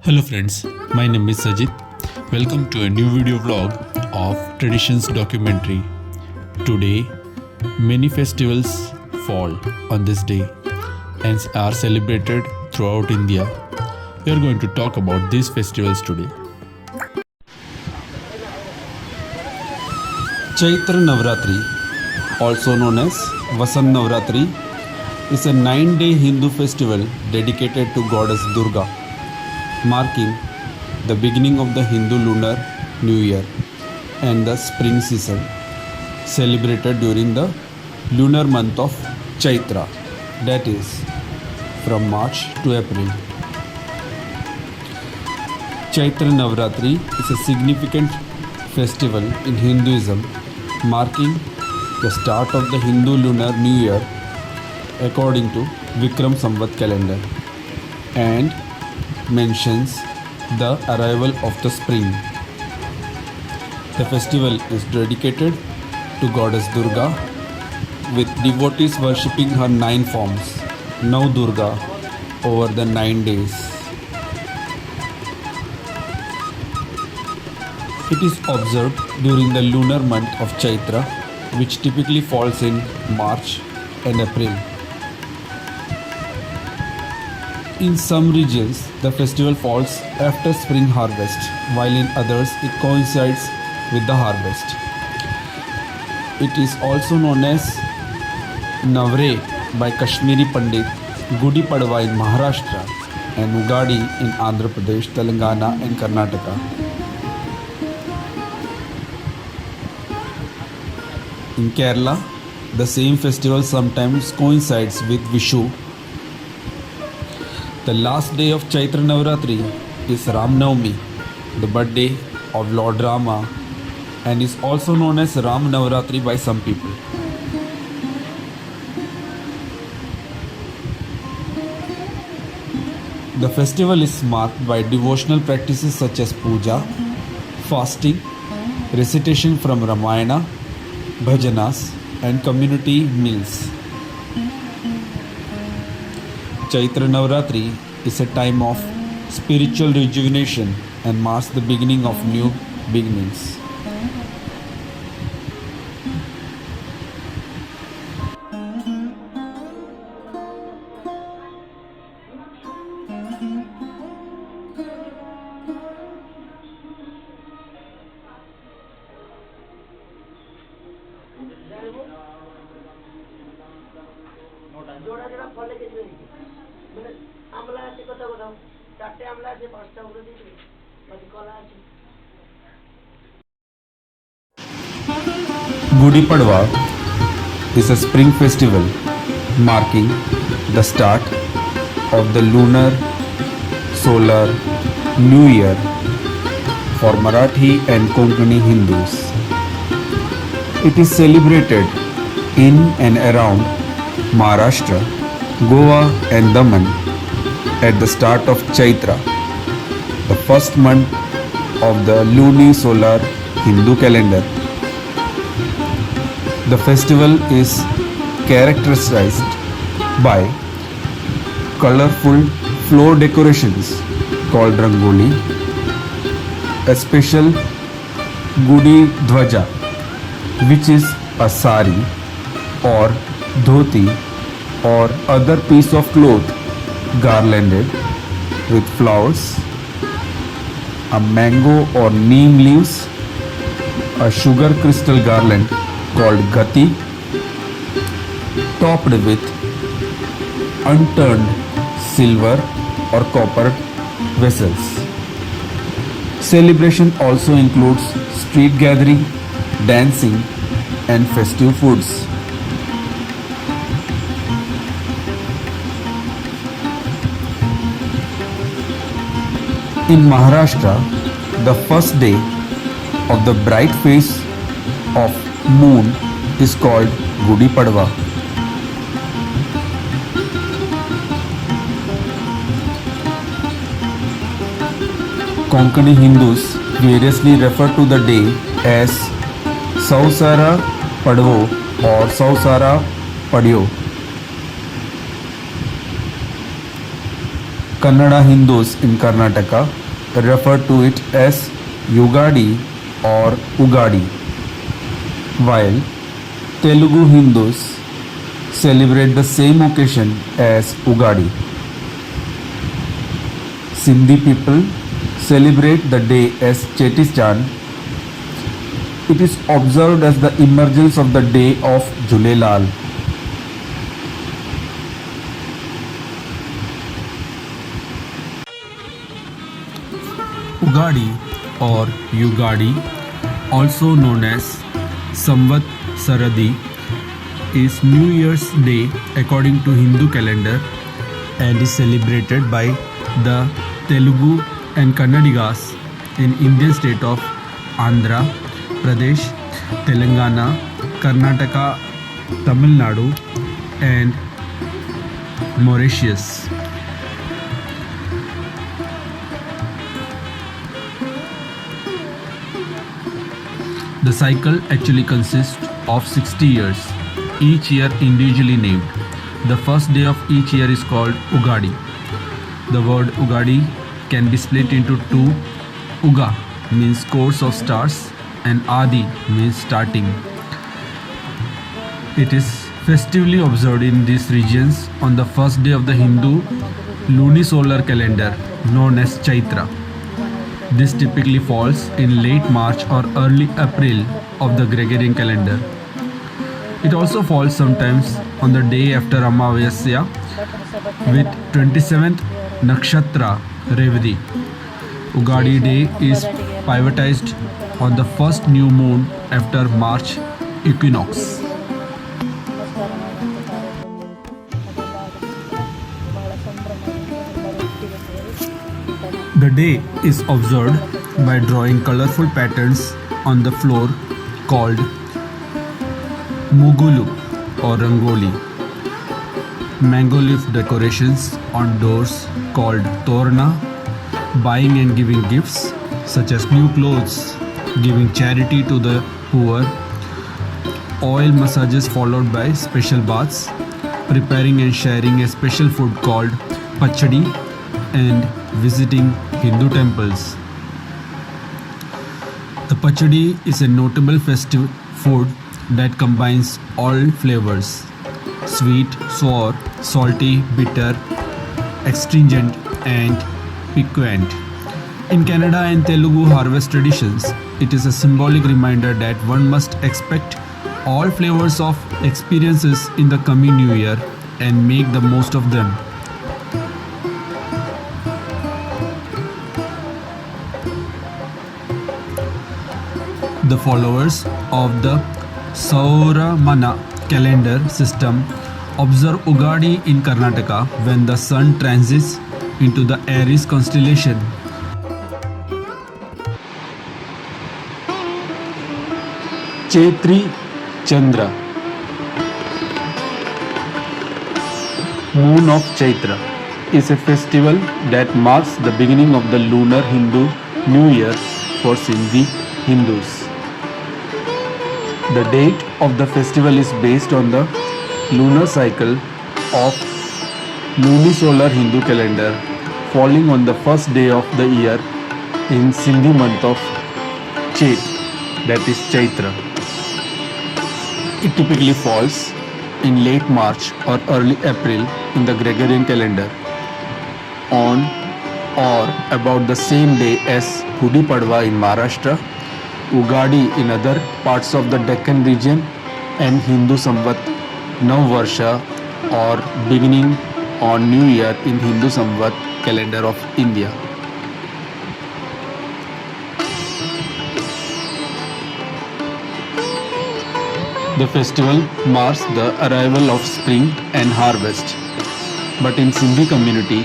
Hello friends, my name is Sajid. Welcome to a new video vlog of Traditions documentary. Today, many festivals fall on this day and are celebrated throughout India. We are going to talk about these festivals today. Chaitra Navratri, also known as Vasant Navratri, is a 9-day Hindu festival dedicated to goddess Durga, marking the beginning of the Hindu Lunar New Year and the spring season, celebrated during the lunar month of Chaitra, that is, from March to April. Chaitra Navratri is a significant festival in Hinduism, marking the start of the Hindu Lunar New Year according to Vikram Samvat calendar, and mentions the arrival of the spring. The festival is dedicated to goddess Durga, with devotees worshipping her 9 forms, Nav Durga, over the 9 days. It is observed during the lunar month of Chaitra, which typically falls in March and April. In some regions, the festival falls after spring harvest, while in others it coincides with the harvest. It is also known as Navre by Kashmiri Pandit, Gudi Padwa in Maharashtra, and Ugadi in Andhra Pradesh, Telangana, and Karnataka. In Kerala, the same festival sometimes coincides with Vishu. The last day of Chaitra Navratri is Ram Navami, the birthday of Lord Rama, and is also known as Ram Navratri by some people. The festival is marked by devotional practices such as puja, fasting, recitation from Ramayana, bhajanas, and community meals. Chaitra Navratri is a time of spiritual rejuvenation and marks the beginning of new beginnings. जोड़ा जोड़ा फल लेके ଯିବେ ମାନେ আমলা আছে কত কত চারটে আমলা আছে পাঁচটা উড়ে দিবে বাকি কলা আছে Gudi Padwa is a spring festival marking the start of the lunar solar new year for Marathi and Konkani Hindus. It is celebrated in and around Maharashtra, Goa, and Daman at the start of Chaitra, the first month of the lunisolar Hindu calendar. The festival is characterized by colorful floor decorations called Rangoli, a special Gudi Dhwaja, which is a sari or dhoti or other piece of cloth garlanded with flowers, a mango or neem leaves, a sugar crystal garland called gati, topped with unturned silver or copper vessels. Celebration also includes street gathering, dancing, and festive foods. In Maharashtra, the first day of the bright phase of moon is called Gudi Padwa. Konkani Hindus variously refer to the day as Sausara Padvo or Sausara Padyo. Kannada Hindus in Karnataka refer to it as Yugadi or Ugadi, while Telugu Hindus celebrate the same occasion as Ugadi. Sindhi people celebrate the day as Cheti Chand. It is observed as the emergence of the day of Jhulelal. Ugadi or Yugadi, also known as Samvat Saradi, is New Year's Day according to Hindu calendar and is celebrated by the Telugu and Kannadigas in Indian state of Andhra Pradesh, Telangana, Karnataka, Tamil Nadu and Mauritius. The cycle actually consists of 60 years, each year individually named. The first day of each year is called Ugadi. The word Ugadi can be split into two. Uga means course of stars and Adi means starting. It is festively observed in these regions on the first day of the Hindu lunisolar calendar known as Chaitra. This typically falls in late March or early April of the Gregorian calendar. It also falls sometimes on the day after Amavasya with 27th Nakshatra Revati. Ugadi day is pivotized on the first new moon after March equinox. The day is observed by drawing colorful patterns on the floor called Mugulu or Rangoli. Mango leaf decorations on doors called Torna, buying and giving gifts such as new clothes, giving charity to the poor, oil massages followed by special baths, preparing and sharing a special food called Pachadi, and visiting Hindu temples. The Pachadi is a notable festive food that combines all flavors: sweet, sour, salty, bitter, astringent, and piquant. In Kannada and Telugu harvest traditions, it is a symbolic reminder that one must expect all flavors of experiences in the coming new year and make the most of them. The followers of the Sauramana calendar system observe Ugadi in Karnataka when the sun transits into the Aries constellation. Chaitri Chandra, Moon of Chaitra, is a festival that marks the beginning of the lunar Hindu New Year for Sindhi Hindus. The date of the festival is based on the lunar cycle of lunisolar Hindu calendar, falling on the first day of the year in Sindhi month of Chet, that is Chaitra. It typically falls in late March or early April in the Gregorian calendar, on or about the same day as Gudi Padwa in Maharashtra, Ugadi in other parts of the Deccan region, and Hindu Samvat Nav Varsha or beginning on New Year in Hindu Samvat calendar of India. The festival marks the arrival of spring and harvest, but in Sindhi community,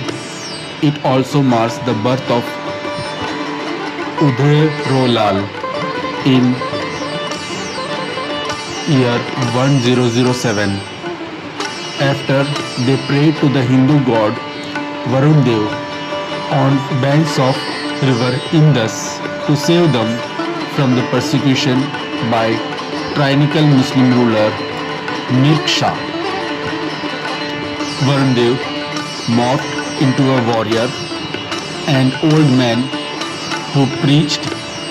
it also marks the birth of Udhay Rolal in year 1007. After they prayed to the Hindu god Varun Dev on banks of river Indus to save them from the persecution by tyrannical Muslim ruler Mir Shah. Varun Dev mocked into a warrior, an old man who preached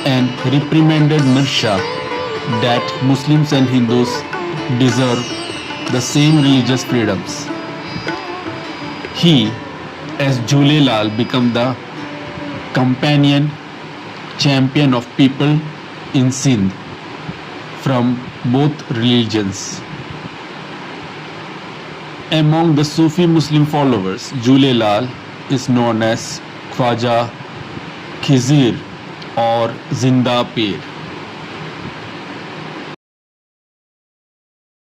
and reprimanded Mirsha that Muslims and Hindus deserve the same religious freedoms. He, as Jhulelal, became the companion champion of people in Sindh from both religions. Among the Sufi Muslim followers, Jhulelal is known as Khwaja Khizr or Zinda Pir.